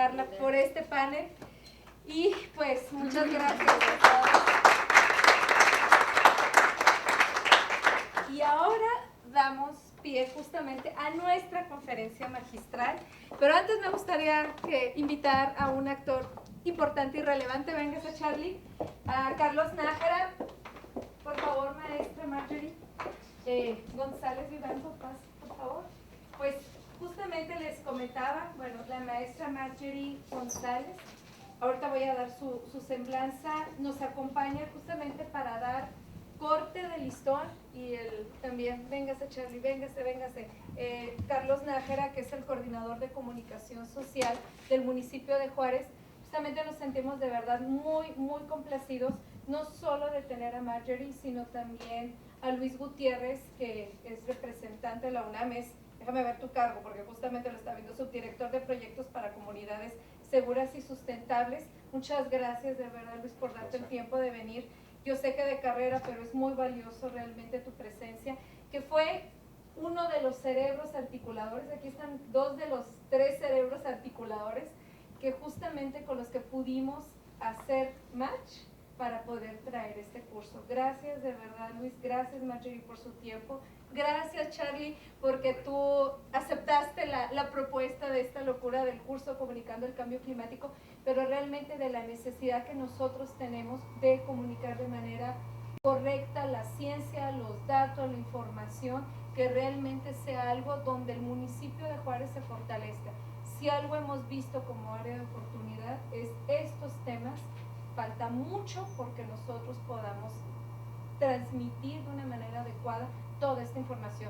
Carla, por este panel. Y pues muchas gracias a todos. Y ahora damos pie justamente a nuestra conferencia magistral, pero antes me gustaría invitar a un actor importante y relevante. Véngase, Charlie, a Carlos Nájera, por favor, maestra Marjorie González Vivanco, por favor. Pues justamente les comentaba, bueno, la maestra Marjorie González, ahorita voy a dar su semblanza, nos acompaña justamente para dar corte de listón. Y también, véngase Charlie, véngase, Carlos Nájera, que es el coordinador de comunicación social del municipio de Juárez. Justamente nos sentimos de verdad muy, muy complacidos, no solo de tener a Marjorie, sino también a Luis Gutiérrez, que es representante de la UNAM, déjame ver tu cargo, porque justamente lo está viendo, subdirector de proyectos para comunidades seguras y sustentables. Muchas gracias de verdad, Luis, por darte el tiempo de venir. Yo sé que de carrera, pero es muy valioso realmente tu presencia, que fue uno de los cerebros articuladores. Aquí están 2 de los 3 cerebros articuladores que justamente con los que pudimos hacer match para poder traer este curso. Gracias de verdad, Luis. Gracias, Marjorie, por su tiempo. Gracias, Charlie, porque tú aceptaste la propuesta de esta locura del curso Comunicando el Cambio Climático, pero realmente de la necesidad que nosotros tenemos de comunicar de manera correcta la ciencia, los datos, la información, que realmente sea algo donde el municipio de Juárez se fortalezca. Si algo hemos visto como área de oportunidad es estos temas. Falta mucho porque nosotros podamos transmitir de una manera adecuada toda esta información.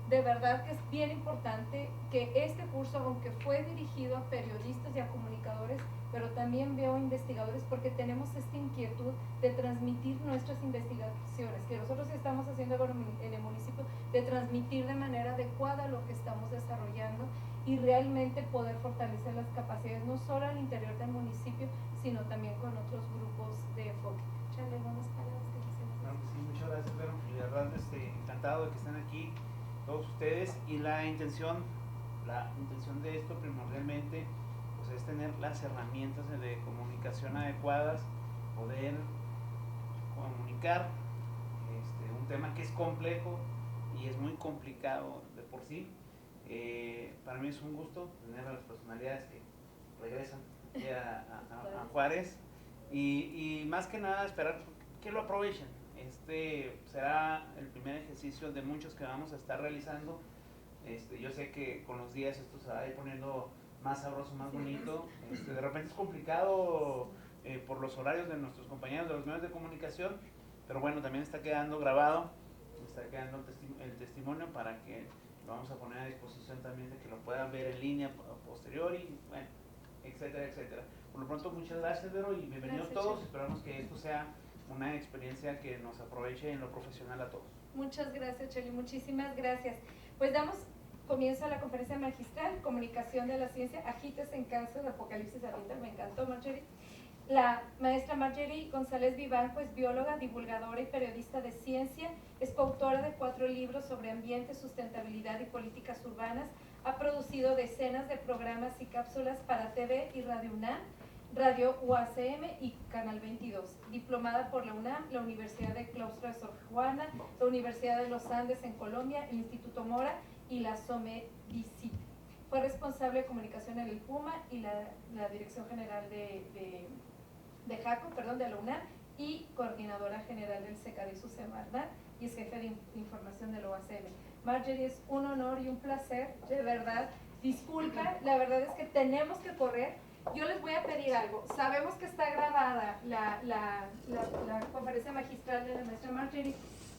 De verdad que es bien importante que este curso, aunque fue dirigido a periodistas y a comunicadores, pero también veo investigadores, porque tenemos esta inquietud de transmitir nuestras investigaciones, que nosotros estamos haciendo en el municipio, de transmitir de manera adecuada lo que estamos desarrollando y realmente poder fortalecer las capacidades, no solo al interior del municipio, sino también con otros grupos de enfoque. Charlie, ¿algunas palabras que quisieras decir? Sí, muchas gracias, Vero. Y de verdad, encantado de que estén aquí todos ustedes. Y la intención de esto primordialmente pues, es tener las herramientas de comunicación adecuadas, poder comunicar un tema que es complejo y es muy complicado de por sí. Para mí es un gusto tener a las personalidades que regresan aquí a Juárez y más que nada esperar que lo aprovechen. Este será el primer ejercicio de muchos que vamos a estar realizando. Yo sé que con los días esto se va a ir poniendo más sabroso, más bonito. De repente es complicado por los horarios de nuestros compañeros de los medios de comunicación, pero bueno, también está quedando grabado, está quedando el testimonio para que lo vamos a poner a disposición también de que lo puedan ver en línea posterior y bueno, etcétera, etcétera. Por lo pronto, muchas gracias, Vero, y bienvenidos gracias, todos. Esperamos que esto sea una experiencia que nos aproveche en lo profesional a todos. Muchas gracias, Chely, muchísimas gracias. Pues damos comienzo a la conferencia magistral, Comunicación de la Ciencia, Agítese en caso de apocalipsis ambiental. Me encantó, Marjorie. La maestra Marjorie González Vivanco es bióloga, divulgadora y periodista de ciencia, es coautora de 4 libros sobre ambiente, sustentabilidad y políticas urbanas, ha producido decenas de programas y cápsulas para TV y Radio UNAM, Radio UACM y Canal 22, diplomada por la UNAM, la Universidad de Claustro de Sor Juana, la Universidad de los Andes en Colombia, el Instituto Mora y la SOMEDICIT. Fue responsable de comunicación en el PUMA y la Dirección General de JACO, de la UNAM, y coordinadora general del SECAD y su Semarnat, y es jefe de información del OACM. Marjorie, es un honor y un placer, de verdad. Disculpa, la verdad es que tenemos que correr. Yo les voy a pedir algo. Sabemos que está grabada la conferencia magistral de la maestra Marjorie,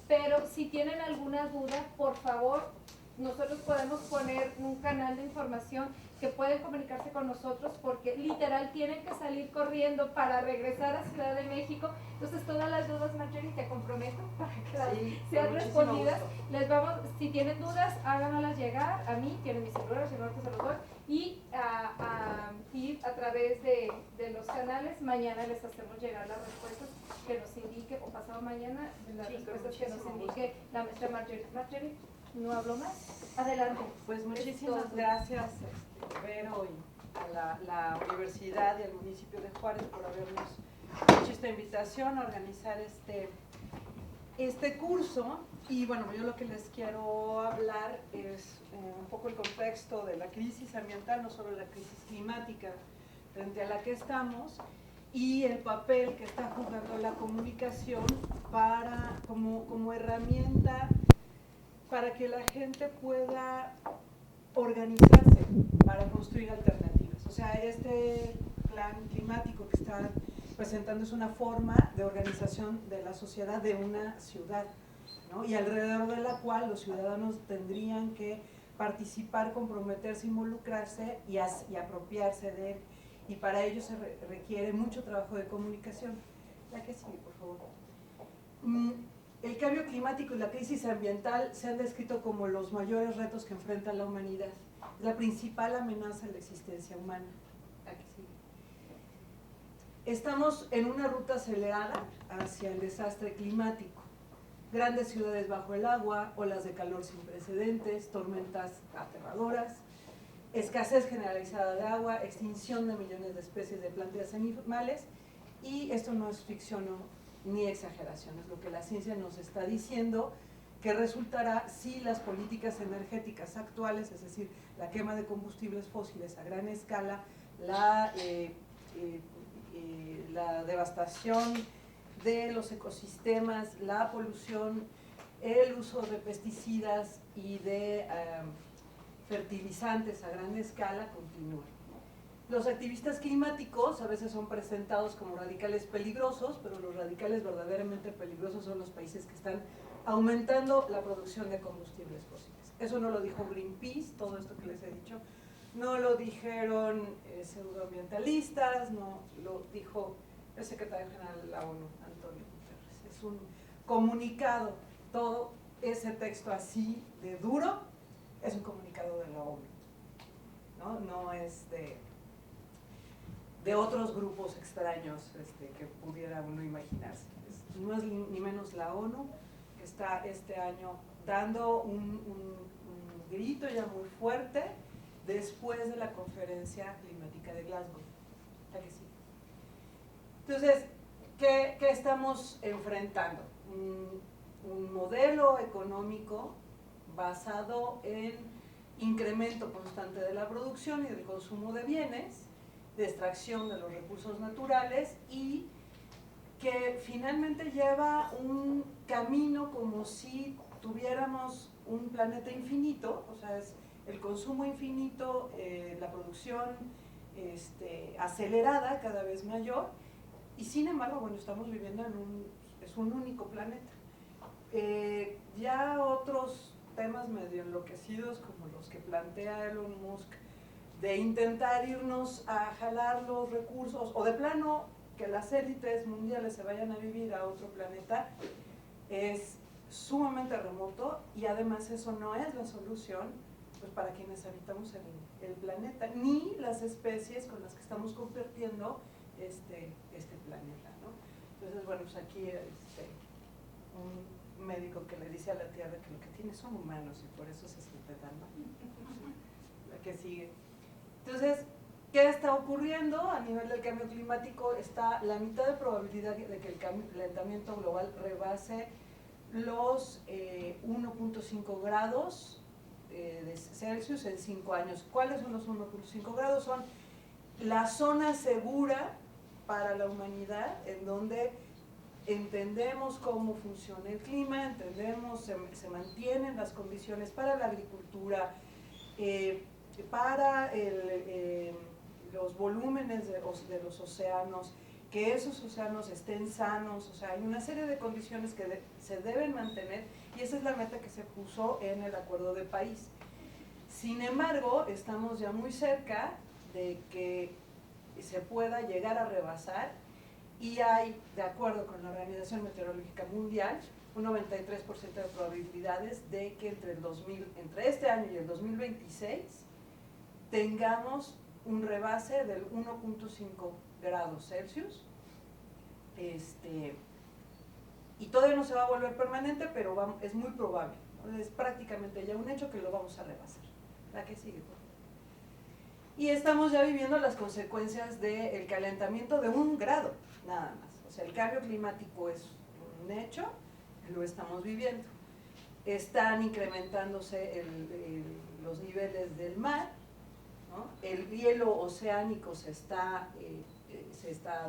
pero si tienen alguna duda, por favor, nosotros podemos poner un canal de información que pueden comunicarse con nosotros, porque literal tienen que salir corriendo para regresar a Ciudad de México. Entonces todas las dudas, Marjorie, te comprometo para que sean respondidas. Les vamos, si tienen dudas, háganoslas llegar a mí, tienen mi celular, si no ahorita se los doy, y a través de los canales, mañana les hacemos llegar las respuestas que nos indique, o pasado mañana, las respuestas que nos indique la maestra Marjorie. Marjorie, no hablo más. Adelante. Pues muchísimas gracias, Vero, y a la universidad y al municipio de Juárez por habernos hecho esta invitación a organizar este curso. Y bueno, yo lo que les quiero hablar es un poco el contexto de la crisis ambiental, no solo la crisis climática frente a la que estamos, y el papel que está jugando la comunicación como herramienta para que la gente pueda organizarse para construir alternativas. O sea, este plan climático que está presentando es una forma de organización de la sociedad de una ciudad, ¿no? Y alrededor de la cual los ciudadanos tendrían que participar, comprometerse, involucrarse y apropiarse de él. Y para ello se requiere mucho trabajo de comunicación. La que sigue, por favor. El cambio climático y la crisis ambiental se han descrito como los mayores retos que enfrenta la humanidad. Es la principal amenaza a la existencia humana. La que sigue. Estamos en una ruta acelerada hacia el desastre climático. Grandes ciudades bajo el agua, olas de calor sin precedentes, tormentas aterradoras, escasez generalizada de agua, extinción de millones de especies de plantas y animales, y esto no es ficción ni exageración, es lo que la ciencia nos está diciendo, que resultará si las políticas energéticas actuales, es decir, la quema de combustibles fósiles a gran escala, la devastación de los ecosistemas, la polución, el uso de pesticidas y de fertilizantes a gran escala continúan. Los activistas climáticos a veces son presentados como radicales peligrosos, pero los radicales verdaderamente peligrosos son los países que están aumentando la producción de combustibles fósiles. Eso no lo dijo Greenpeace, todo esto que les he dicho, no lo dijeron pseudoambientalistas, no lo dijo el secretario general de la ONU, Antonio Guterres. Es un comunicado, todo ese texto así de duro es un comunicado de la ONU, no es de otros grupos extraños que pudiera uno imaginarse. No es ni menos la ONU, que está este año dando un grito ya muy fuerte después de la conferencia climática de Glasgow. ¿A que sí? Entonces, ¿qué estamos enfrentando? Un modelo económico basado en incremento constante de la producción y del consumo de bienes, de extracción de los recursos naturales, y que finalmente lleva un camino como si tuviéramos un planeta infinito, o sea, es el consumo infinito, la producción acelerada, cada vez mayor, y sin embargo, bueno, estamos viviendo es un único planeta. Ya otros temas medio enloquecidos, como los que plantea Elon Musk, de intentar irnos a jalar los recursos, o de plano que las élites mundiales se vayan a vivir a otro planeta, es sumamente remoto, y además eso no es la solución pues, para quienes habitamos el planeta, ni las especies con las que estamos compartiendo este planeta, ¿no? Entonces, bueno, pues aquí un médico que le dice a la Tierra que lo que tiene son humanos y por eso se siente tan mal. La que sigue. Entonces, ¿qué está ocurriendo a nivel del cambio climático? Está la mitad de probabilidad de que el calentamiento global rebase los 1.5 grados de Celsius en 5 años. ¿Cuáles son los 1.5 grados? Son la zona segura para la humanidad, en donde entendemos cómo funciona el clima, entendemos, se mantienen las condiciones para la agricultura, para los volúmenes de los océanos, que esos océanos estén sanos, o sea, hay una serie de condiciones que se deben mantener, y esa es la meta que se puso en el Acuerdo de París. Sin embargo, estamos ya muy cerca de que se pueda llegar a rebasar, y hay, de acuerdo con la Organización Meteorológica Mundial, un 93% de probabilidades de que entre este año y el 2026 tengamos un rebase del 1.5 grados Celsius, y todavía no se va a volver permanente, pero es muy probable, ¿no? Es prácticamente ya un hecho que lo vamos a rebasar. La que sigue, por favor. Y estamos ya viviendo las consecuencias del calentamiento de 1 grado, nada más. O sea, el cambio climático es un hecho, lo estamos viviendo. Están incrementándose los niveles del mar, ¿no? El hielo oceánico se está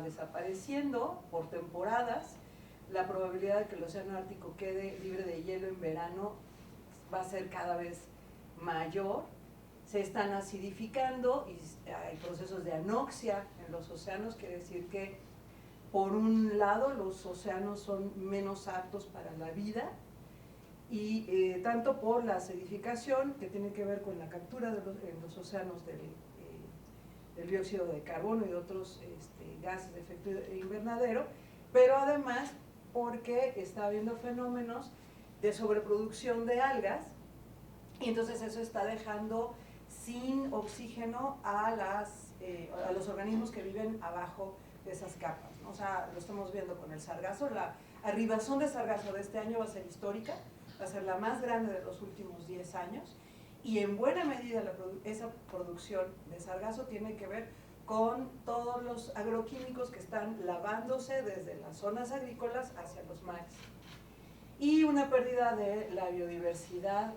desapareciendo por temporadas. La probabilidad de que el océano Ártico quede libre de hielo en verano va a ser cada vez mayor. Se están acidificando y hay procesos de anoxia en los océanos, quiere decir que por un lado los océanos son menos aptos para la vida, y tanto por la acidificación, que tiene que ver con la captura en los océanos del dióxido de carbono y otros gases de efecto invernadero, pero además porque está habiendo fenómenos de sobreproducción de algas, y entonces eso está dejando sin oxígeno a los organismos que viven abajo de esas capas, ¿no? O sea, lo estamos viendo con el sargazo. La arribazón de sargazo de este año va a ser histórica, va a ser la más grande de los últimos 10 años, y en buena medida esa producción de sargazo tiene que ver con todos los agroquímicos que están lavándose desde las zonas agrícolas hacia los mares. Y una pérdida de la biodiversidad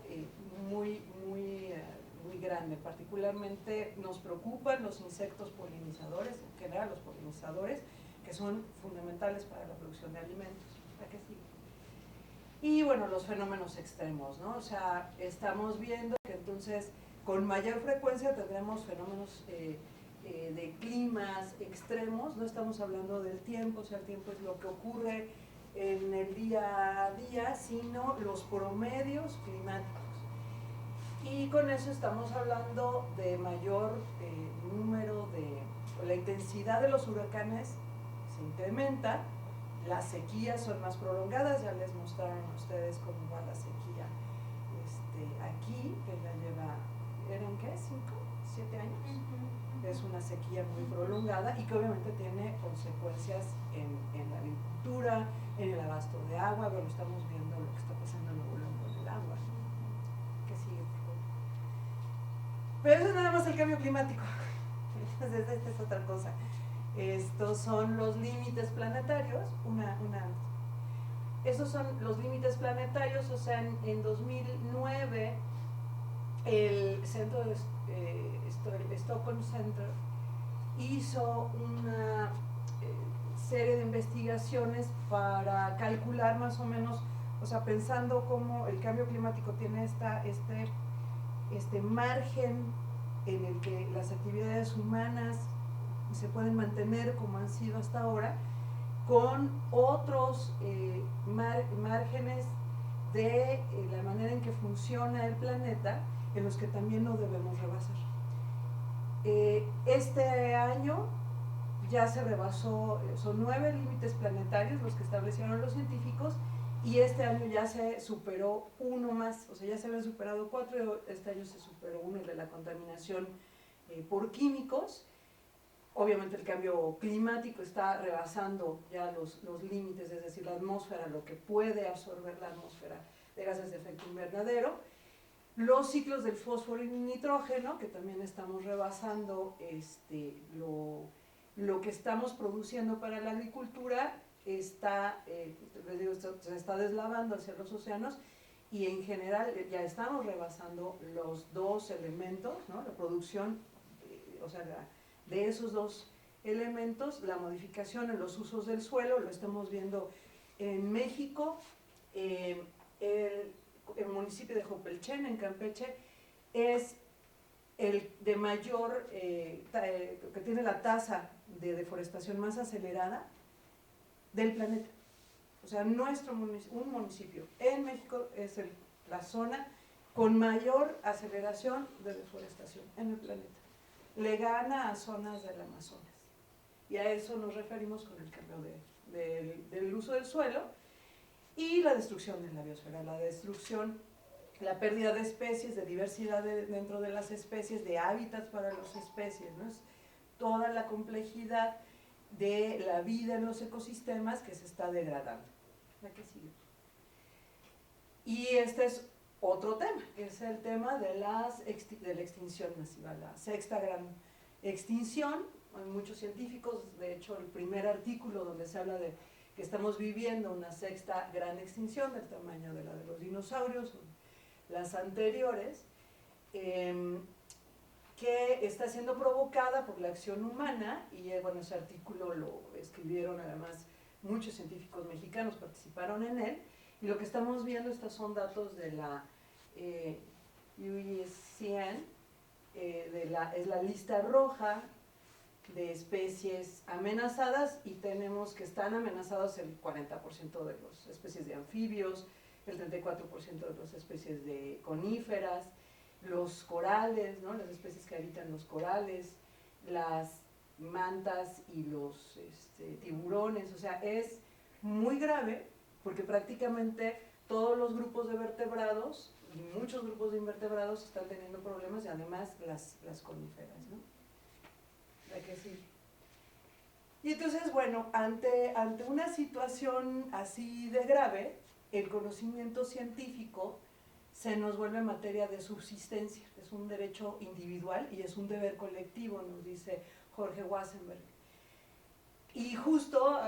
muy grande. Particularmente nos preocupan los insectos polinizadores, en general los polinizadores, que son fundamentales para la producción de alimentos. ¿Para qué sigue? Y bueno, los fenómenos extremos, ¿no? O sea, estamos viendo que entonces con mayor frecuencia tendremos fenómenos de climas extremos. No estamos hablando del tiempo, o sea, el tiempo es lo que ocurre en el día a día, sino los promedios climáticos. Y con eso estamos hablando de mayor número la intensidad de los huracanes se incrementa, las sequías son más prolongadas. Ya les mostraron a ustedes cómo va la sequía aquí, que ya lleva, ¿eran qué? ¿5? ¿7 años? Es una sequía muy prolongada y que obviamente tiene consecuencias en la agricultura, en el abasto de agua. Bueno, estamos viendo lo que está pasando en Nuevo León con el agua. ¿Qué sigue, por favor? Pero eso es nada más el cambio climático. Entonces, esta es otra cosa. Estos son los límites planetarios. Estos son los límites planetarios. O sea, en 2009 el centro de Stockholm Center hizo una serie de investigaciones para calcular más o menos, o sea, pensando cómo el cambio climático tiene este margen en el que las actividades humanas se pueden mantener como han sido hasta ahora, con otros márgenes de la manera en que funciona el planeta, en los que también no debemos rebasar. Este año ya se rebasó, son 9 límites planetarios los que establecieron los científicos, y este año ya se superó uno más. O sea, ya se habían superado 4, y este año se superó uno, el de la contaminación por químicos. Obviamente el cambio climático está rebasando ya los límites, es decir, la atmósfera, lo que puede absorber la atmósfera de gases de efecto invernadero. Los ciclos del fósforo y nitrógeno, que también estamos rebasando lo que estamos produciendo para la agricultura, se está deslavando hacia los océanos, y en general ya estamos rebasando los 2 elementos, ¿no? La producción, o sea, de esos 2 elementos, la modificación en los usos del suelo. Lo estamos viendo en México. El municipio de Jopelchen, en Campeche, es el de mayor, que tiene la tasa de deforestación más acelerada del planeta. O sea, un municipio en México es la zona con mayor aceleración de deforestación en el planeta. Le gana a zonas del Amazonas. Y a eso nos referimos con el cambio del uso del suelo y la destrucción de la biosfera, la pérdida de especies, de diversidad dentro de las especies, de hábitats para las especies, ¿no? Es toda la complejidad de la vida en los ecosistemas que se está degradando. ¿La que sigue? Y esta es otro tema, que es el tema de la extinción masiva, la sexta gran extinción. Hay muchos científicos, de hecho el primer artículo donde se habla de que estamos viviendo una sexta gran extinción del tamaño de la de los dinosaurios, las anteriores, que está siendo provocada por la acción humana, y bueno, ese artículo lo escribieron además muchos científicos mexicanos, participaron en él, y lo que estamos viendo, estos son datos de la UISCN, es la lista roja de especies amenazadas, y tenemos que están amenazados el 40% de las especies de anfibios, el 34% de las especies de coníferas, los corales, ¿no? Las especies que habitan los corales, las mantas y los tiburones. O sea, es muy grave porque prácticamente todos los grupos de vertebrados, muchos grupos de invertebrados están teniendo problemas, y además las coníferas, ¿no? ¿La que sí? Y entonces, bueno, ante una situación así de grave, el conocimiento científico se nos vuelve materia de subsistencia, es un derecho individual y es un deber colectivo, nos dice Jorge Wassenberg. Y justo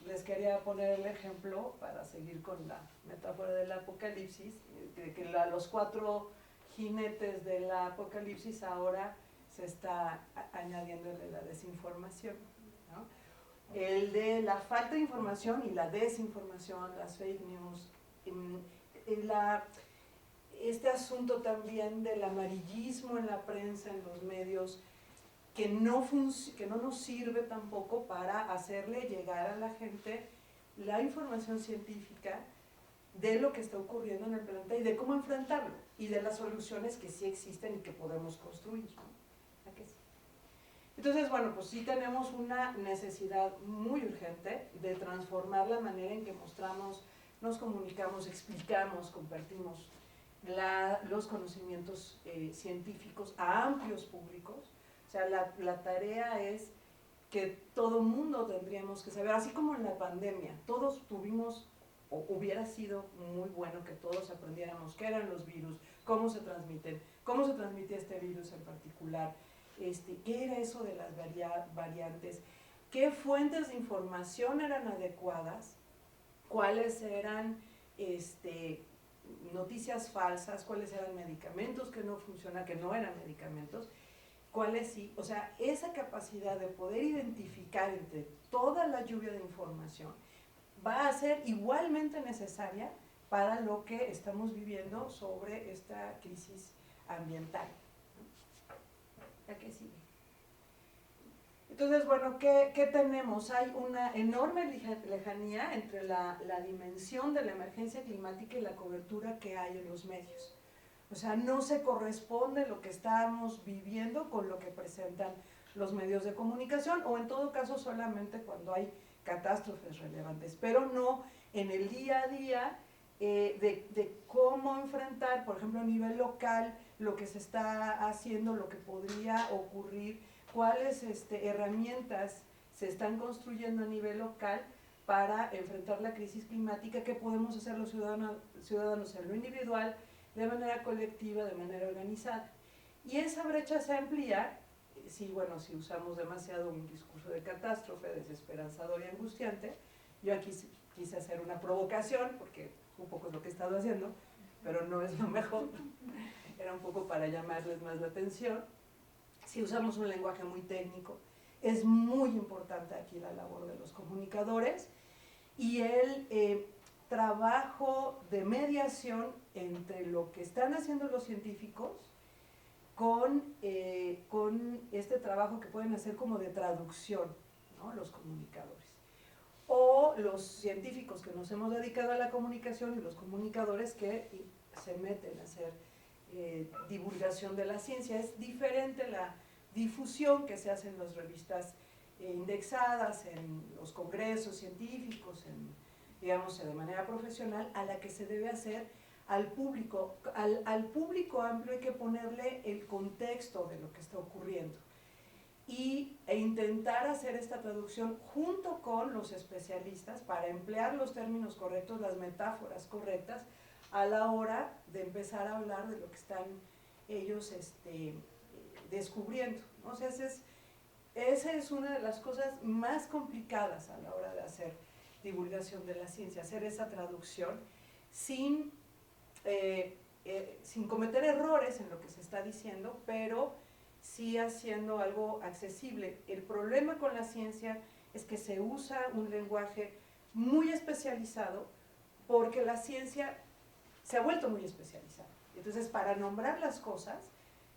les quería poner el ejemplo, para seguir con la metáfora del apocalipsis, de que los 4 jinetes del apocalipsis ahora se está añadiéndole la desinformación, ¿no? El de la falta de información y la desinformación, las fake news, este asunto también del amarillismo en la prensa, en los medios, que no nos sirve tampoco para hacerle llegar a la gente la información científica de lo que está ocurriendo en el planeta y de cómo enfrentarlo, y de las soluciones que sí existen y que podemos construir, ¿no? ¿A qué sí? Entonces, bueno, pues sí tenemos una necesidad muy urgente de transformar la manera en que mostramos, nos comunicamos, explicamos, compartimos los conocimientos científicos a amplios públicos. O sea, la tarea es que todo mundo tendríamos que saber, así como en la pandemia, todos tuvimos, o hubiera sido muy bueno que todos aprendiéramos qué eran los virus, cómo se transmiten, cómo se transmitía este virus en particular, qué era eso de las variantes, qué fuentes de información eran adecuadas, cuáles eran noticias falsas, cuáles eran medicamentos que no funcionan, que no eran medicamentos, cuáles sí. O sea, esa capacidad de poder identificar entre toda la lluvia de información va a ser igualmente necesaria para lo que estamos viviendo sobre esta crisis ambiental. ¿A qué sigue? Entonces, bueno, ¿qué tenemos? Hay una enorme lejanía entre la dimensión de la emergencia climática y la cobertura que hay en los medios. O sea, no se corresponde lo que estamos viviendo con lo que presentan los medios de comunicación, o en todo caso solamente cuando hay catástrofes relevantes, pero no en el día a día de cómo enfrentar, por ejemplo, a nivel local, lo que se está haciendo, lo que podría ocurrir, cuáles herramientas se están construyendo a nivel local para enfrentar la crisis climática, qué podemos hacer los ciudadanos en lo individual, de manera colectiva, de manera organizada. Y esa brecha se amplía si usamos demasiado un discurso de catástrofe, desesperanzador y angustiante. Yo aquí quise hacer una provocación, porque un poco es lo que he estado haciendo, pero no es lo mejor. Era un poco para llamarles más la atención. Si usamos un lenguaje muy técnico, es muy importante aquí la labor de los comunicadores y el trabajo de mediación entre lo que están haciendo los científicos con este trabajo que pueden hacer como de traducción, ¿no? Los comunicadores. O los científicos que nos hemos dedicado a la comunicación y los comunicadores que se meten a hacer divulgación de la ciencia. Es diferente la difusión que se hace en las revistas indexadas, en los congresos científicos, digamos, de manera profesional, a la que se debe hacer al público. Al público amplio hay que ponerle el contexto de lo que está ocurriendo e intentar hacer esta traducción junto con los especialistas para emplear los términos correctos, las metáforas correctas, a la hora de empezar a hablar de lo que están ellos descubriendo, ¿no? O sea, esa es una de las cosas más complicadas a la hora de hacer divulgación de la ciencia, hacer esa traducción sin cometer errores en lo que se está diciendo, pero sí haciendo algo accesible. El problema con la ciencia es que se usa un lenguaje muy especializado porque la ciencia se ha vuelto muy especializada. Entonces, para nombrar las cosas,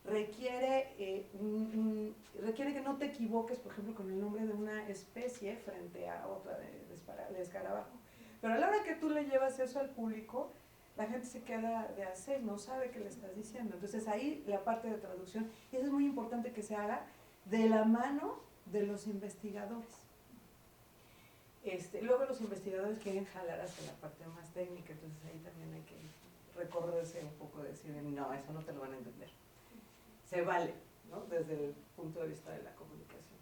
requiere que no te equivoques, por ejemplo, con el nombre de una especie frente a otra de escarabajo. Pero a la hora que tú le llevas eso al público, la gente se queda de a seis, no sabe qué le estás diciendo. Entonces ahí la parte de traducción, y eso es muy importante que se haga de la mano de los investigadores. Luego los investigadores quieren jalar hacia la parte más técnica, entonces ahí también hay que recorrerse un poco, decir, no, eso no te lo van a entender. Se vale, ¿no? Desde el punto de vista de la comunicación.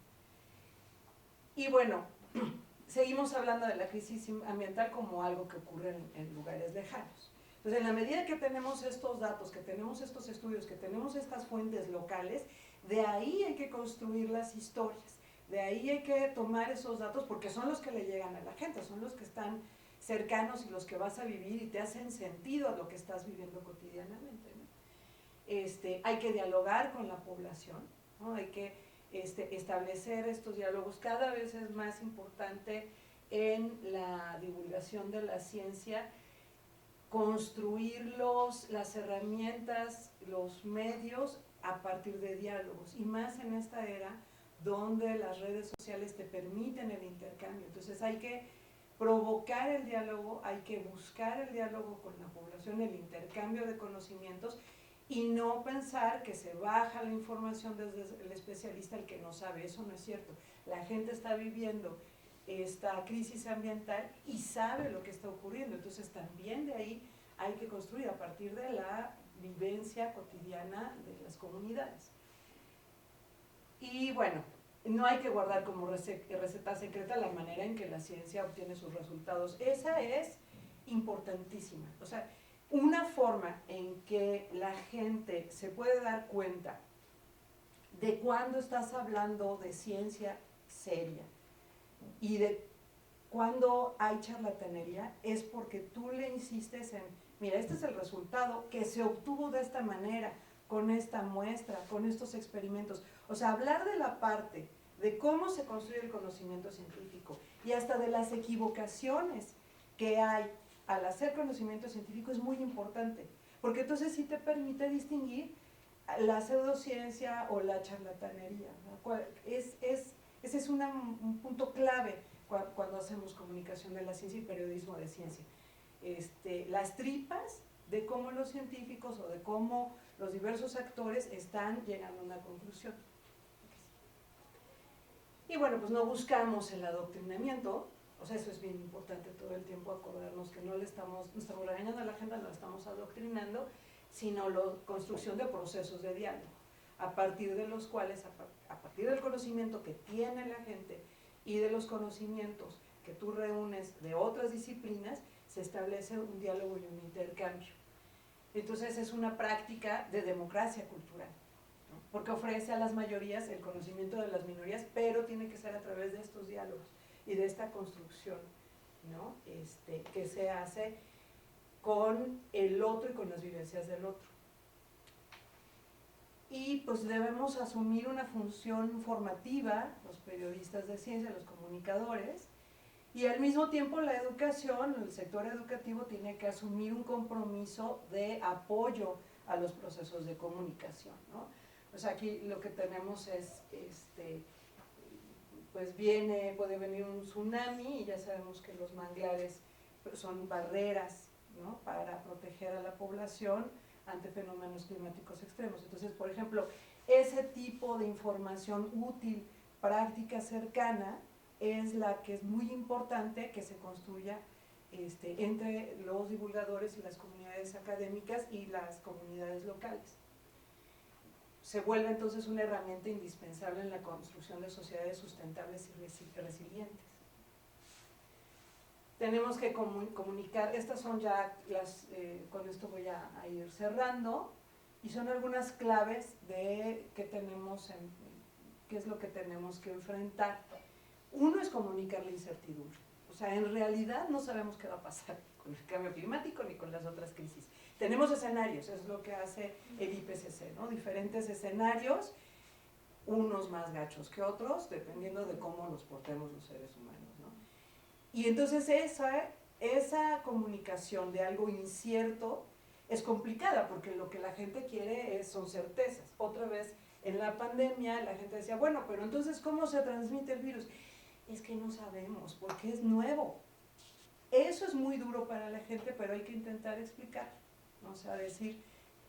Y bueno, seguimos hablando de la crisis ambiental como algo que ocurre en lugares lejanos. Entonces, en la medida que tenemos estos datos, que tenemos estos estudios, que tenemos estas fuentes locales, de ahí hay que construir las historias, de ahí hay que tomar esos datos porque son los que le llegan a la gente, son los que están cercanos y los que vas a vivir y te hacen sentido a lo que estás viviendo cotidianamente, ¿no? Hay que dialogar con la población, ¿no? Hay que establecer estos diálogos. Cada vez es más importante en la divulgación de la ciencia construir las herramientas, los medios a partir de diálogos, y más en esta era donde las redes sociales te permiten el intercambio. Entonces hay que provocar el diálogo, hay que buscar el diálogo con la población, el intercambio de conocimientos, y no pensar que se baja la información desde el especialista, el que no sabe. Eso no es cierto. La gente está viviendo esta crisis ambiental y sabe lo que está ocurriendo, entonces también de ahí hay que construir a partir de la vivencia cotidiana de las comunidades. Y bueno, no hay que guardar como receta secreta la manera en que la ciencia obtiene sus resultados. Esa es importantísima. O sea, una forma en que la gente se puede dar cuenta de cuando estás hablando de ciencia seria y de cuando hay charlatanería es porque tú le insistes en, mira, este es el resultado que se obtuvo de esta manera, con esta muestra, con estos experimentos. O sea, hablar de la parte de cómo se construye el conocimiento científico y hasta de las equivocaciones que hay al hacer conocimiento científico es muy importante, porque entonces sí te permite distinguir la pseudociencia o la charlatanería, ¿no? Ese es un punto clave cuando hacemos comunicación de la ciencia y periodismo de ciencia. Las tripas de cómo los científicos o de cómo los diversos actores están llegando a una conclusión. Y bueno, pues no buscamos el adoctrinamiento, o sea, eso es bien importante todo el tiempo acordarnos que no estamos regañando a la gente, no la estamos adoctrinando, sino la construcción de procesos de diálogo, a partir de los cuales, a partir del conocimiento que tiene la gente y de los conocimientos que tú reúnes de otras disciplinas, se establece un diálogo y un intercambio. Entonces es una práctica de democracia cultural, ¿no? Porque ofrece a las mayorías el conocimiento de las minorías, pero tiene que ser a través de estos diálogos y de esta construcción, ¿no? Que se hace con el otro y con las vivencias del otro. Y pues debemos asumir una función formativa, los periodistas de ciencia, los comunicadores, y al mismo tiempo la educación, el sector educativo tiene que asumir un compromiso de apoyo a los procesos de comunicación, ¿no? O sea, aquí lo que tenemos es, pues puede venir un tsunami y ya sabemos que los manglares son barreras, ¿no? Para proteger a la población ante fenómenos climáticos extremos. Entonces, por ejemplo, ese tipo de información útil, práctica, cercana, es la que es muy importante que se construya entre los divulgadores y las comunidades académicas y las comunidades locales. Se vuelve entonces una herramienta indispensable en la construcción de sociedades sustentables y resilientes. tenemos que comunicar, estas son ya las, con esto voy a ir cerrando, y son algunas claves de qué tenemos, qué es lo que tenemos que enfrentar. Uno es comunicar la incertidumbre, o sea, en realidad no sabemos qué va a pasar con el cambio climático ni con las otras crisis. Tenemos escenarios, es lo que hace el IPCC, ¿no? Diferentes escenarios, unos más gachos que otros, dependiendo de cómo nos portemos los seres humanos, ¿no? Y entonces esa comunicación de algo incierto es complicada, porque lo que la gente quiere son certezas. Otra vez, en la pandemia, la gente decía, bueno, pero entonces, ¿cómo se transmite el virus? Es que no sabemos, porque es nuevo. Eso es muy duro para la gente, pero hay que intentar explicar, ¿no? O sea, decir,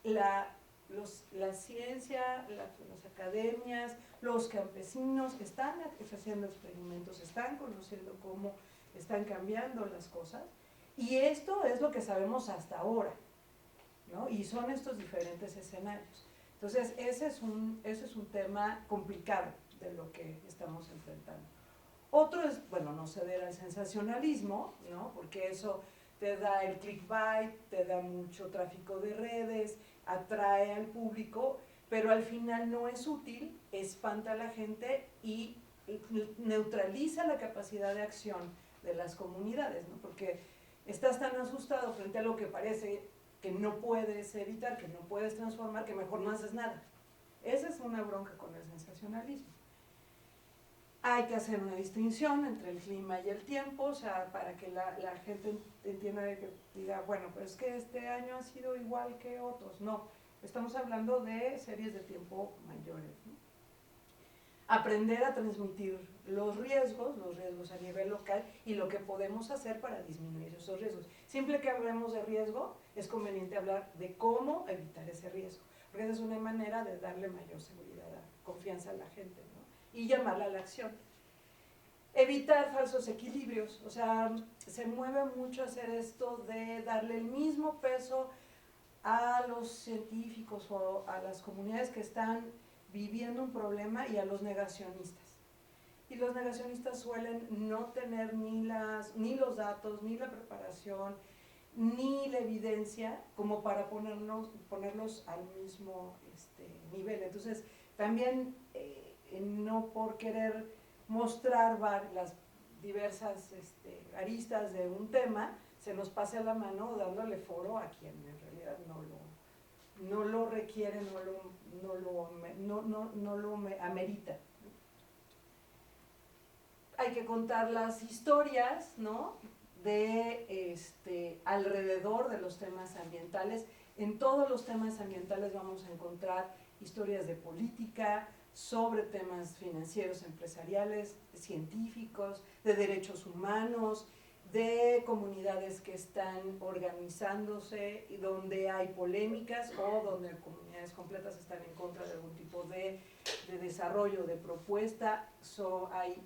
la ciencia, las academias, los campesinos están haciendo experimentos, están conociendo cómo están cambiando las cosas, y esto es lo que sabemos hasta ahora, ¿no? Y son estos diferentes escenarios. Entonces, ese es un tema complicado de lo que estamos enfrentando. Otro es, bueno, no ceder al sensacionalismo, ¿no? Porque eso te da el clickbait, te da mucho tráfico de redes, atrae al público, pero al final no es útil, espanta a la gente y neutraliza la capacidad de acción de las comunidades, ¿no? Porque estás tan asustado frente a lo que parece que no puedes evitar, que no puedes transformar, que mejor no haces nada. Esa es una bronca con el sensacionalismo. Hay que hacer una distinción entre el clima y el tiempo, o sea, para que la gente entienda, que diga, bueno, pues es que este año ha sido igual que otros. No, estamos hablando de series de tiempo mayores, ¿no? Aprender a transmitir los riesgos a nivel local y lo que podemos hacer para disminuir esos riesgos. Siempre que hablemos de riesgo, es conveniente hablar de cómo evitar ese riesgo, porque esa es una manera de darle mayor seguridad, confianza a la gente, ¿no? Y llamarla a la acción. Evitar falsos equilibrios, o sea, se mueve mucho hacer esto de darle el mismo peso a los científicos o a las comunidades que están viviendo un problema y a los negacionistas. Y los negacionistas suelen no tener ni los datos, ni la preparación, ni la evidencia como para ponerlos al mismo nivel. Entonces, también no por querer mostrar las diversas aristas de un tema, se nos pase a la mano dándole foro a quien en realidad no lo requiere, no lo amerita. Hay que contar las historias, ¿no?, de alrededor de los temas ambientales. En todos los temas ambientales vamos a encontrar historias de política, sobre temas financieros, empresariales, científicos, de derechos humanos, de comunidades que están organizándose y donde hay polémicas o donde comunidades completas están en contra de algún tipo de desarrollo, de propuesta. Hay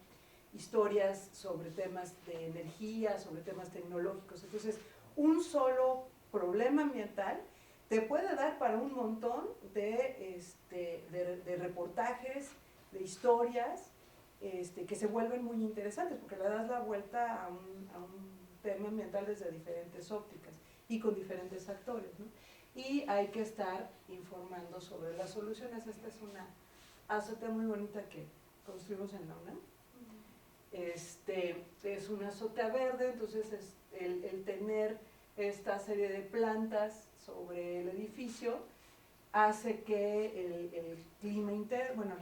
historias sobre temas de energía, sobre temas tecnológicos. Entonces, un solo problema ambiental te puede dar para un montón de reportajes, de historias, que se vuelven muy interesantes, porque le das la vuelta a un tema ambiental desde diferentes ópticas y con diferentes actores, ¿no? Y hay que estar informando sobre las soluciones. Esta es una azotea muy bonita que construimos en la UNAM. Es una azotea verde, entonces el tener esta serie de plantas sobre el edificio hace que el clima interno, bueno,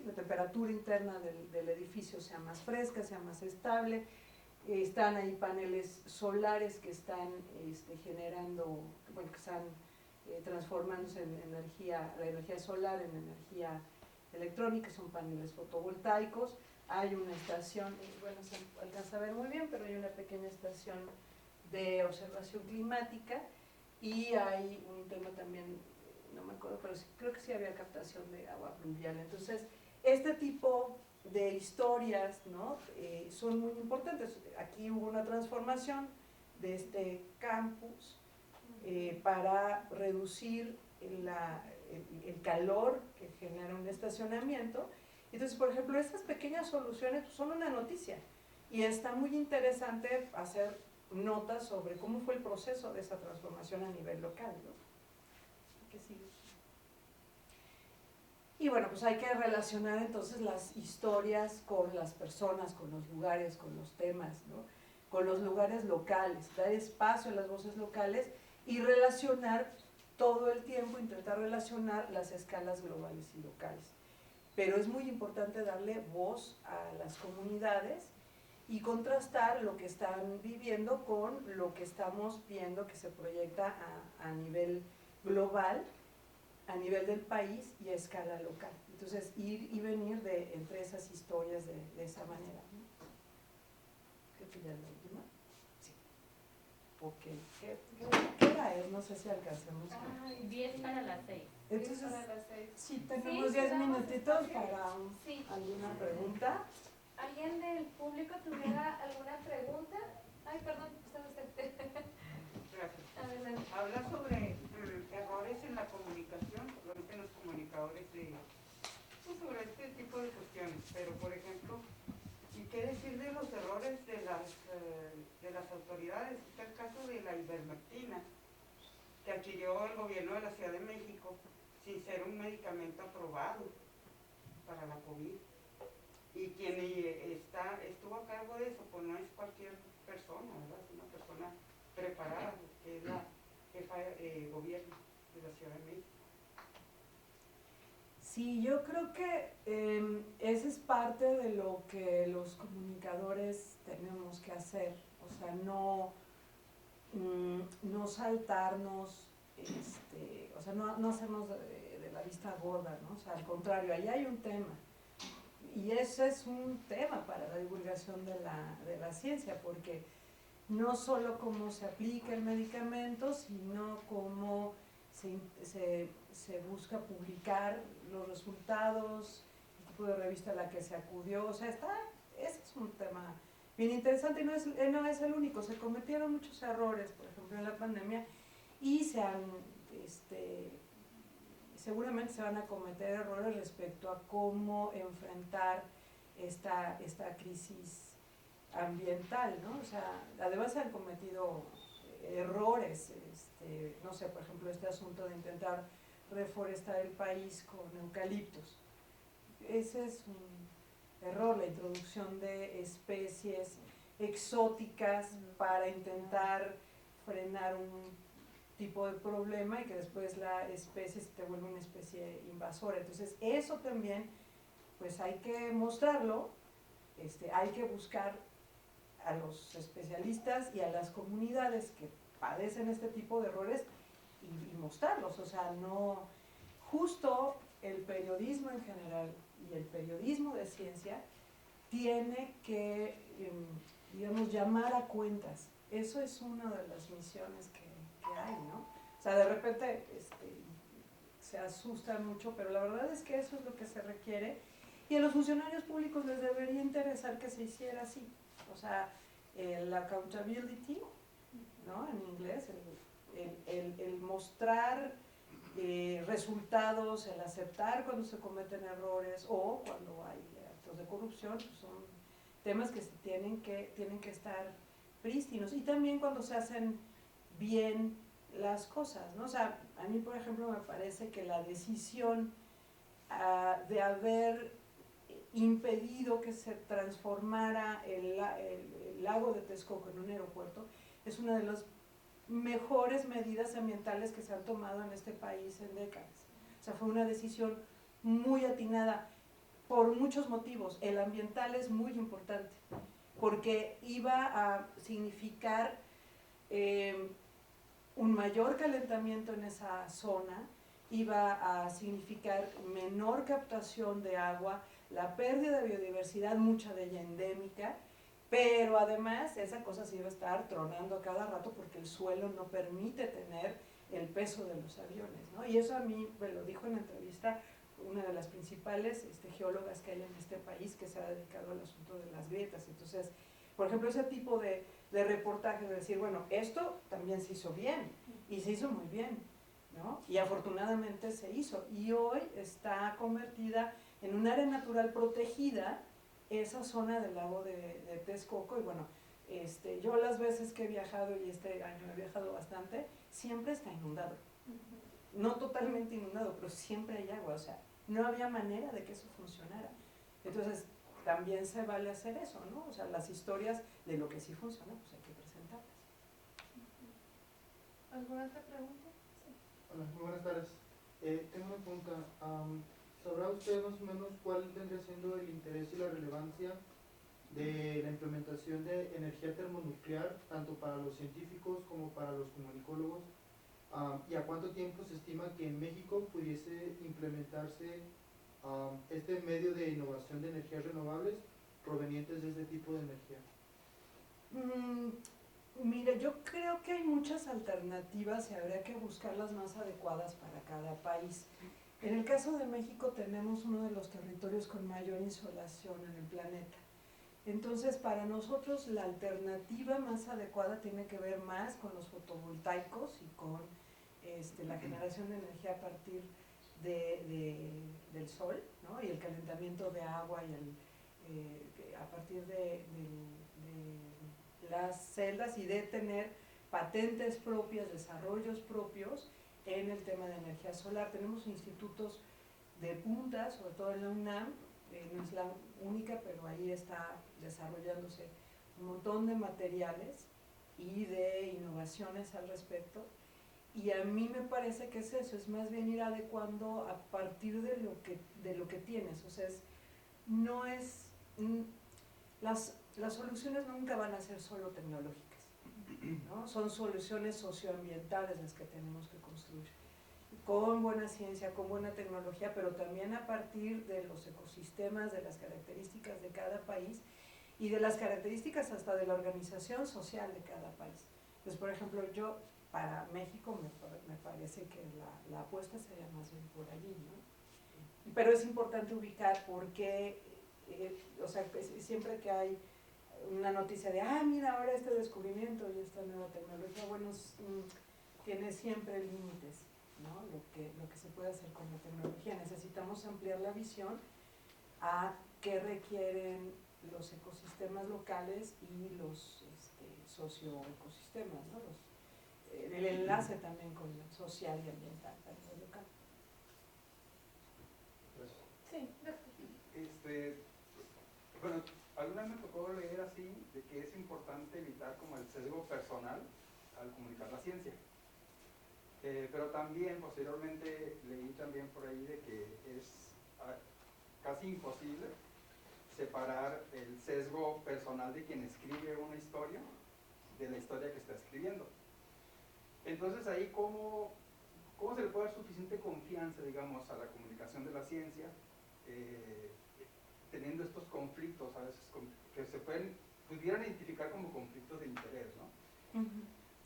la temperatura interna del edificio sea más fresca, sea más estable. Están ahí paneles solares que están generando, bueno, que están transformándose en la energía solar en energía electrónica, son paneles fotovoltaicos. Hay una estación, bueno, se alcanza a ver muy bien, pero hay una pequeña estación de observación climática, y hay un tema también, no me acuerdo, pero creo que sí había captación de agua pluvial. Entonces, este tipo de historias, ¿no?, son muy importantes. Aquí hubo una transformación de este campus para reducir el calor que genera un estacionamiento. Entonces, por ejemplo, estas pequeñas soluciones son una noticia, Y está muy interesante hacer notas sobre cómo fue el proceso de esa transformación a nivel local, ¿no? ¿Qué sigue? Y bueno, pues hay que relacionar entonces las historias con las personas, con los lugares, con los temas, ¿no? Con los lugares locales, dar espacio a las voces locales y relacionar todo el tiempo, intentar relacionar las escalas globales y locales. Pero es muy importante darle voz a las comunidades y contrastar lo que están viviendo con lo que estamos viendo que se proyecta a nivel global, a nivel del país y a escala local. Entonces, ir y venir entre esas historias de esa manera, ¿no? ¿Creo que ya es la última? Sí. Ok. ¿Qué hora es? No sé si alcancemos. 10 para las 6. Entonces, para las 6. sí, tenemos Sí, 10 quedamos, minutitos está bien. para Sí. alguna pregunta. ¿Alguien del público tuviera alguna pregunta? Ay, perdón, está usted. Gracias. Adelante. Habla sobre errores en la comunicación, en los comunicadores pues, sobre este tipo de cuestiones, pero por ejemplo, ¿y qué decir de los errores de las autoridades? Está el caso de la ivermectina, que adquirió el gobierno de la Ciudad de México sin ser un medicamento aprobado para la COVID. Y quien estuvo a cargo de eso, pues no es cualquier persona, ¿verdad? Es una persona preparada, que es la jefa de gobierno de la Ciudad de México. Sí, yo creo que esa es parte de lo que los comunicadores tenemos que hacer, o sea, no saltarnos, o sea, no hacernos de la vista gorda, ¿no? O sea, al contrario, ahí hay un tema. Y ese es un tema para la divulgación de la ciencia, porque no solo cómo se aplica el medicamento, sino cómo se busca publicar los resultados, el tipo de revista a la que se acudió, o sea, ese es un tema bien interesante y no es el único. Se cometieron muchos errores, por ejemplo, en la pandemia, y seguramente se van a cometer errores respecto a cómo enfrentar esta crisis ambiental, ¿no? O sea, además se han cometido errores, no sé, por ejemplo, este asunto de intentar reforestar el país con eucaliptos. Ese es un error, la introducción de especies exóticas para intentar frenar un tipo de problema y que después la especie se te vuelve una especie invasora. Entonces, eso también, pues hay que mostrarlo, hay que buscar a los especialistas y a las comunidades que padecen este tipo de errores y mostrarlos, o sea, no, justo el periodismo en general y el periodismo de ciencia tiene que, digamos, llamar a cuentas. Eso es una de las misiones que hay, ¿no? O sea, de repente se asustan mucho, pero la verdad es que eso es lo que se requiere y a los funcionarios públicos les debería interesar que se hiciera así. O sea, el accountability, ¿no? En inglés, el mostrar resultados, el aceptar cuando se cometen errores o cuando hay actos de corrupción, pues son temas que tienen que estar prístinos. Y también cuando se hacen bien las cosas, ¿no? O sea, a mí, por ejemplo, me parece que la decisión de haber impedido que se transformara el lago de Texcoco en un aeropuerto es una de las mejores medidas ambientales que se han tomado en este país en décadas. O sea, fue una decisión muy atinada por muchos motivos. El ambiental es muy importante porque iba a significar un mayor calentamiento en esa zona, iba a significar menor captación de agua, la pérdida de biodiversidad, mucha de ella endémica, pero además esa cosa se iba a estar tronando a cada rato porque el suelo no permite tener el peso de los aviones, ¿no? Y eso a mí me lo dijo en la entrevista una de las principales geólogas que hay en este país que se ha dedicado al asunto de las grietas. Entonces, por ejemplo, ese tipo de reportajes, de decir, bueno, esto también se hizo bien, y se hizo muy bien, ¿no? Y afortunadamente se hizo, y hoy está convertida en un área natural protegida esa zona del lago de Texcoco. Y bueno, yo las veces que he viajado, y este año he viajado bastante, siempre está inundado. No totalmente inundado, pero siempre hay agua, o sea, no había manera de que eso funcionara. Entonces, también se vale hacer eso, ¿no? O sea, las historias de lo que sí funciona, pues hay que presentarlas. ¿Alguna otra pregunta? Sí. Hola, muy buenas tardes. Tengo una pregunta. ¿Sabrá usted más o menos cuál vendría siendo el interés y la relevancia de la implementación de energía termonuclear, tanto para los científicos como para los comunicólogos? ¿Y a cuánto tiempo se estima que en México pudiese implementarse este medio de innovación de energías renovables provenientes de este tipo de energía? Mire, yo creo que hay muchas alternativas y habría que buscar las más adecuadas para cada país. En el caso de México tenemos uno de los territorios con mayor insolación en el planeta. Entonces, para nosotros la alternativa más adecuada tiene que ver más con los fotovoltaicos y con la generación de energía a partir del sol, ¿no? Y el calentamiento de agua y a partir de las celdas, y de tener patentes propias, desarrollos propios en el tema de energía solar. Tenemos institutos de punta, sobre todo en la UNAM, no es la única, pero ahí está desarrollándose un montón de materiales y de innovaciones al respecto. Y a mí me parece que es eso, es más bien ir adecuando a partir de lo que tienes. O sea, no es, las soluciones nunca van a ser solo tecnológicas, ¿no? Son soluciones socioambientales las que tenemos que construir, con buena ciencia, con buena tecnología, pero también a partir de los ecosistemas, de las características de cada país y de las características hasta de la organización social de cada país. Entonces, por ejemplo, para México me parece que la apuesta sería más bien por allí, ¿no? Pero es importante ubicar porque, o sea, siempre que hay una noticia de, mira, ahora este descubrimiento y esta nueva tecnología, bueno, tiene siempre límites, ¿no? Lo que se puede hacer con la tecnología. Necesitamos ampliar la visión a qué requieren los ecosistemas locales y los socioecosistemas, ¿no? El enlace también con el social y ambiental a nivel local. Sí, bueno, alguna vez me tocó leer así, de que es importante evitar como el sesgo personal al comunicar la ciencia. Pero también, posteriormente, leí también por ahí de que es casi imposible separar el sesgo personal de quien escribe una historia de la historia que está escribiendo. Entonces ahí, ¿cómo se le puede dar suficiente confianza, digamos, a la comunicación de la ciencia, teniendo estos conflictos a veces que se pudieran identificar como conflictos de interés, ¿no?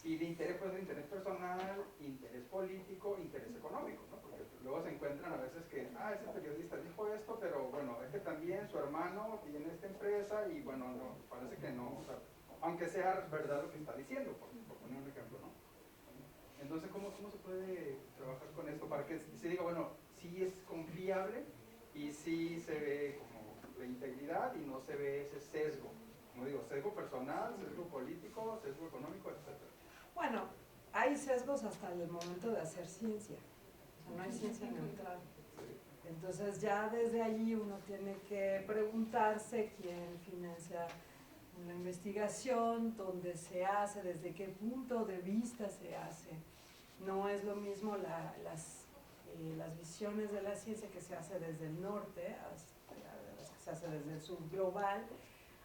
Y de interés puede ser interés personal, interés político, interés económico, ¿no? Porque luego se encuentran a veces que, ese periodista dijo esto, pero bueno, es que también su hermano tiene esta empresa y bueno, no, parece que no, o sea, aunque sea verdad lo que está diciendo, por poner un ejemplo, ¿no? Entonces, ¿cómo se puede trabajar con esto para que se diga, bueno, sí es confiable y sí se ve como la integridad y no se ve ese sesgo? Como digo, sesgo personal, sesgo político, sesgo económico, etc. Bueno, hay sesgos hasta el momento de hacer ciencia, o sea, no hay ciencia neutral. Entonces ya desde allí uno tiene que preguntarse quién financia una investigación, dónde se hace, desde qué punto de vista se hace. No es lo mismo las visiones de la ciencia que se hace desde el norte, que se hace desde el sur global.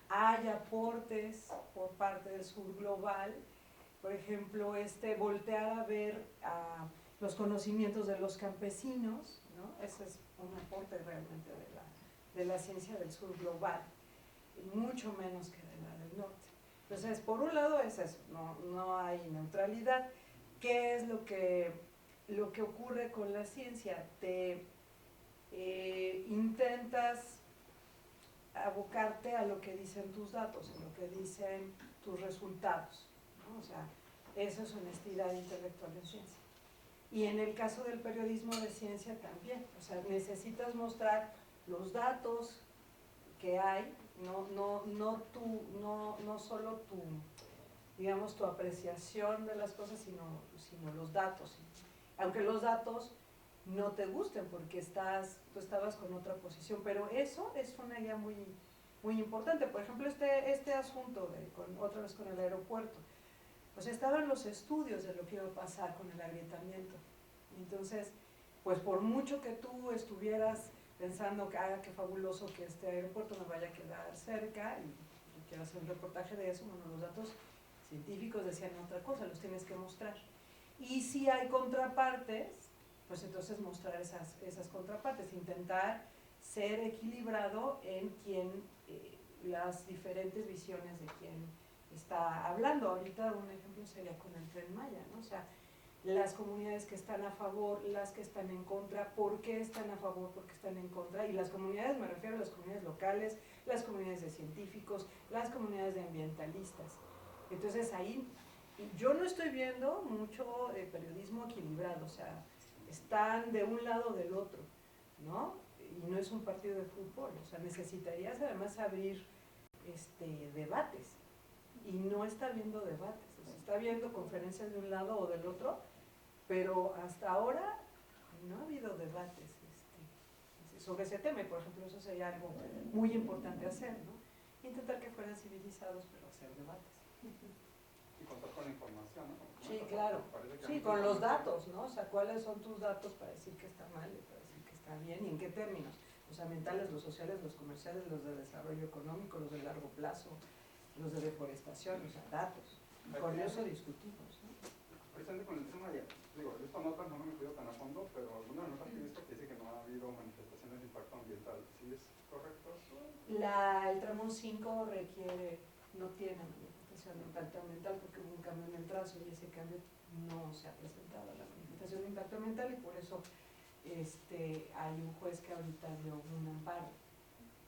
Hay aportes por parte del sur global, por ejemplo, voltear a ver los conocimientos de los campesinos, ¿no? Ese es un aporte realmente de la ciencia del sur global, mucho menos que de la del norte. Entonces, por un lado es eso, no hay neutralidad. ¿Qué es lo que ocurre con la ciencia? Te intentas abocarte a lo que dicen tus datos, a lo que dicen tus resultados, ¿no? O sea, eso es honestidad intelectual en ciencia. Y en el caso del periodismo de ciencia también, o sea, necesitas mostrar los datos que hay, no solo tu, digamos, tu apreciación de las cosas, sino los datos. Aunque los datos no te gusten porque tú estabas con otra posición, pero eso es una idea muy, muy importante. Por ejemplo, este asunto, otra vez con el aeropuerto, pues estaban los estudios de lo que iba a pasar con el agrietamiento. Entonces, pues por mucho que tú estuvieras pensando que qué fabuloso que este aeropuerto me vaya a quedar cerca, y yo quiero hacer un reportaje de eso, bueno, los datos científicos decían otra cosa, los tienes que mostrar. Y si hay contrapartes, pues entonces mostrar esas contrapartes, intentar ser equilibrado en las diferentes visiones de quien está hablando. Ahorita un ejemplo sería con el Tren Maya, ¿no? O sea, las comunidades que están a favor, las que están en contra, por qué están a favor, por qué están en contra, y las comunidades, me refiero a las comunidades locales, las comunidades de científicos, las comunidades de ambientalistas. Entonces ahí yo no estoy viendo mucho periodismo equilibrado, o sea, están de un lado o del otro, ¿no? Y no es un partido de fútbol, o sea, necesitarías además abrir debates, y no está habiendo debates, o sea, está habiendo conferencias de un lado o del otro, pero hasta ahora no ha habido debates sobre ese tema, y por ejemplo eso sería algo muy importante hacer, ¿no? Intentar que fueran civilizados, pero hacer debates. Y contar con la información, ¿no? Sí, claro. Sí, con los datos, ¿no? O sea, ¿cuáles son tus datos para decir que está mal y para decir que está bien? ¿Y en qué términos? Los ambientales, los sociales, los comerciales, los de desarrollo económico, los de largo plazo, los de deforestación, o sea, datos. Y con eso discutimos, ¿no? Precisamente con el tema de, digo, he visto notas, no me he metido tan a fondo, pero alguna nota que he visto que dice que no ha habido manifestaciones de impacto ambiental. ¿Sí es correcto? El tramo 5 no tiene manifestación de impacto ambiental porque hubo un cambio en el trazo y ese cambio no se ha presentado a la manifestación de impacto ambiental, y por eso hay un juez que ahorita dio un amparo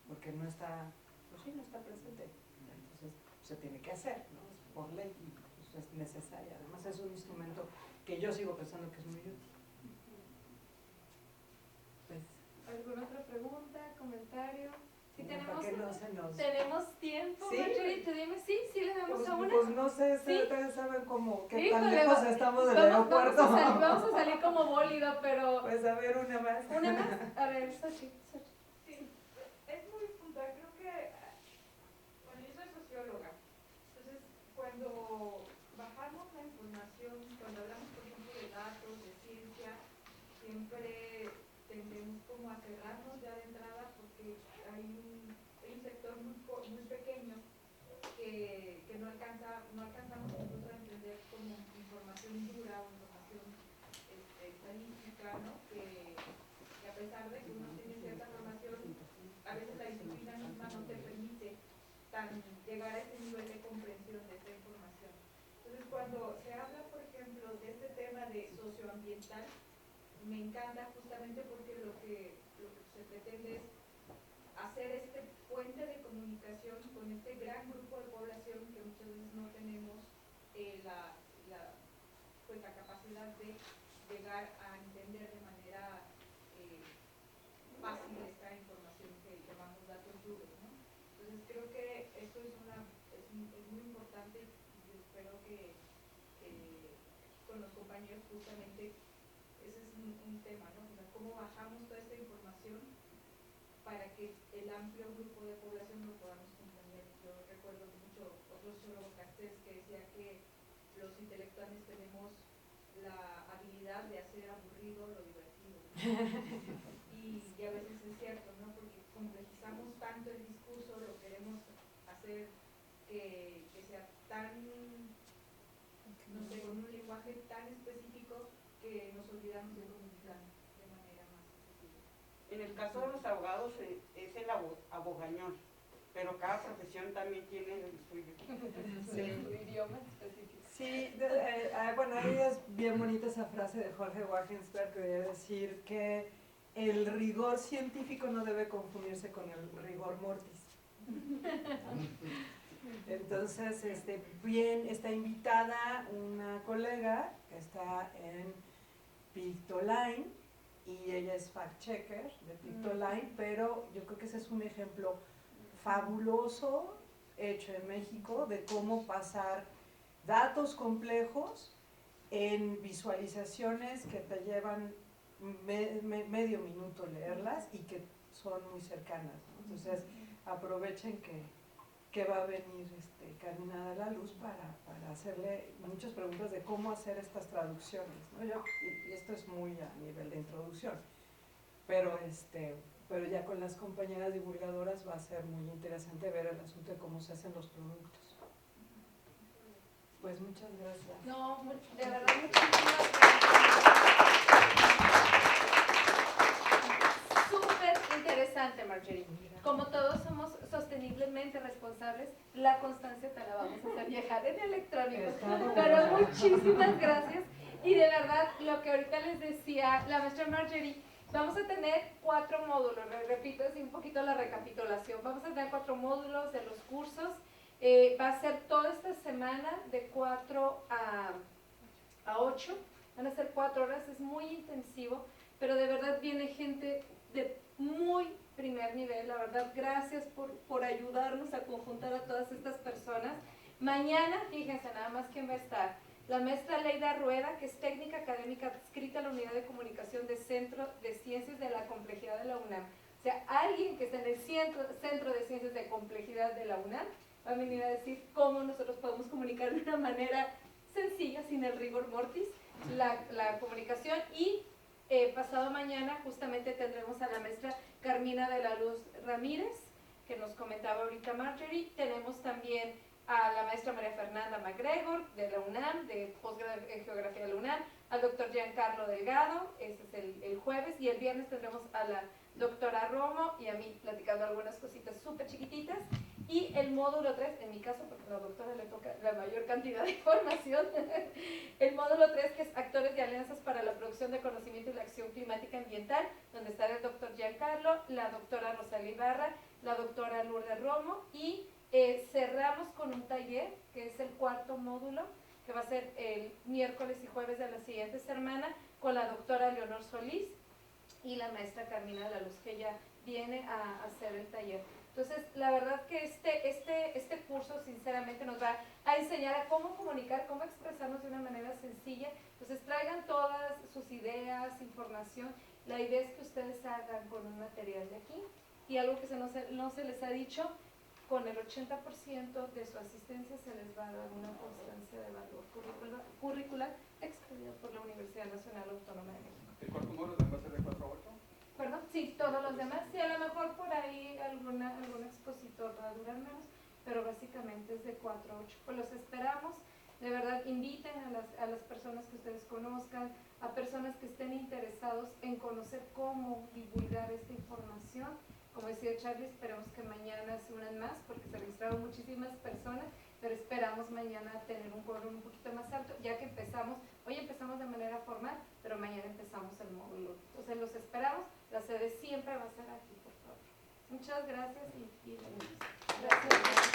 porque no está, pues sí, no está presente. Entonces se tiene que hacer, ¿no? Es por ley y pues, es necesaria. Además es un instrumento que yo sigo pensando que es muy útil. Pues, ¿alguna otra pregunta, comentario? Si ¿para qué no se nos... tenemos tiempo, ¿Sí? Marjorie, dime, sí le damos Pues, a una. pues no sé, ¿Sí? ustedes saben cómo, qué Híjole, tan lejos estamos del vamos aeropuerto. vamos a salir como bólido, pero... Pues a ver, una más. ¿Una más? A ver, Xochitl. Sí, es muy puntual. Creo que, bueno, yo soy socióloga. Entonces, cuando bajamos la información, cuando hablamos, por ejemplo, de datos, de ciencia, siempre tendemos como a cerrarnos ya de entrada porque hay un sector muy pequeño que no alcanzamos nosotros a entender como información dura o información estadística, ¿no? Que a pesar de que uno tiene cierta formación, a veces la disciplina misma no te permite llegar a ese nivel de comprensión de esta información. Entonces, cuando se habla, por ejemplo, de este tema de socioambiental, me encanta justamente porque lo que se pretende es hacer este puente de comunicación con este gran grupo de población que muchas veces no tenemos la capacidad de llegar a entender de manera fácil esta información que llamamos datos duros, ¿no? Entonces creo que esto es muy importante y espero que con los compañeros justamente ese es un tema, ¿no? O sea, cómo bajamos toda esta información para que el amplio grupo de población lo podamos comprender. Yo recuerdo mucho otro sociólogo Castells que decía que los intelectuales tenemos la habilidad de hacer aburrido lo divertido, ¿no? y a veces es cierto, ¿no? Porque complejizamos tanto el discurso, lo queremos hacer que sea tan, no sé, con un lenguaje tan específico que nos olvidamos de comunicar de manera más accesible. En el caso de los abogados es el abogañón, pero cada profesión también tiene el suyo. Su idioma específico. Sí, bueno, ahí es bien bonita esa frase de Jorge Wagensberg que debe decir que el rigor científico no debe confundirse con el rigor mortis. Entonces, bien, está invitada una colega que está en Pictoline y ella es fact-checker de Pictoline, pero yo creo que ese es un ejemplo fabuloso hecho en México de cómo pasar datos complejos en visualizaciones que te llevan medio minuto leerlas y que son muy cercanas, ¿no? Entonces aprovechen que va a venir Carmina de la Luz para hacerle muchas preguntas de cómo hacer estas traducciones, ¿no? Y esto es muy a nivel de introducción, pero ya con las compañeras divulgadoras va a ser muy interesante ver el asunto de cómo se hacen los productos. Pues muchas gracias. No, de verdad, muchísimas gracias. Súper interesante, Marjorie. Como todos somos sosteniblemente responsables, la constancia te la vamos a hacer viajar en electrónico. Pero muchísimas gracias. Y de verdad, lo que ahorita les decía la maestra Marjorie, vamos a tener 4 módulos, repito así un poquito la recapitulación. Vamos a tener 4 módulos de los cursos. Va a ser toda esta semana de 4 a 8. Van a ser 4 horas, es muy intensivo, pero de verdad viene gente de muy primer nivel. La verdad, gracias por ayudarnos a conjuntar a todas estas personas. Mañana, fíjense nada más quién va a estar. La maestra Leida Rueda, que es técnica académica adscrita a la Unidad de Comunicación del Centro de Ciencias de la Complejidad de la UNAM. O sea, alguien que está en el Centro de Ciencias de Complejidad de la UNAM va a venir a decir cómo nosotros podemos comunicar de una manera sencilla, sin el rigor mortis, la comunicación. Y pasado mañana justamente tendremos a la maestra Carmina de la Luz Ramírez, que nos comentaba ahorita Marjorie. Tenemos también a la maestra María Fernanda MacGregor de la UNAM, de posgrado en Geografía de la UNAM, al doctor Giancarlo Delgado, ese es el jueves, y el viernes tendremos a la doctora Romo y a mí platicando algunas cositas súper chiquititas. Y el módulo 3, en mi caso, porque a la doctora le toca la mayor cantidad de información, el módulo 3, que es Actores y Alianzas para la Producción de Conocimiento y la Acción Climática Ambiental, donde estará el doctor Giancarlo, la doctora Rosalía Ibarra, la doctora Lourdes Romo, y cerramos con un taller, que es el 4.º módulo, que va a ser el miércoles y jueves de la siguiente semana, con la doctora Leonor Solís y la maestra Carmina de la Luz, que ya viene a hacer el taller. Entonces, la verdad que este curso sinceramente nos va a enseñar a cómo comunicar, cómo expresarnos de una manera sencilla. Entonces, traigan todas sus ideas, información. La idea es que ustedes hagan con un material de aquí. Y algo que no se les ha dicho, con el 80% de su asistencia se les va a dar una constancia de valor curricular expedida por la Universidad Nacional Autónoma de México. ¿El cuarto módulo también va a ser de 4 a 8? Perdón, sí, todos los demás, sí, a lo mejor por ahí algún expositor va a durar menos, pero básicamente es de 4 a 8. Pues los esperamos, de verdad inviten a las personas que ustedes conozcan, a personas que estén interesados en conocer cómo divulgar esta información. Como decía Charlie, esperemos que mañana se unan más, porque se registraron muchísimas personas, pero esperamos mañana tener un quórum un poquito más alto, ya que hoy empezamos de manera formal, pero mañana empezamos el módulo. Entonces los esperamos, la sede siempre va a ser aquí, por favor. Muchas gracias y gracias.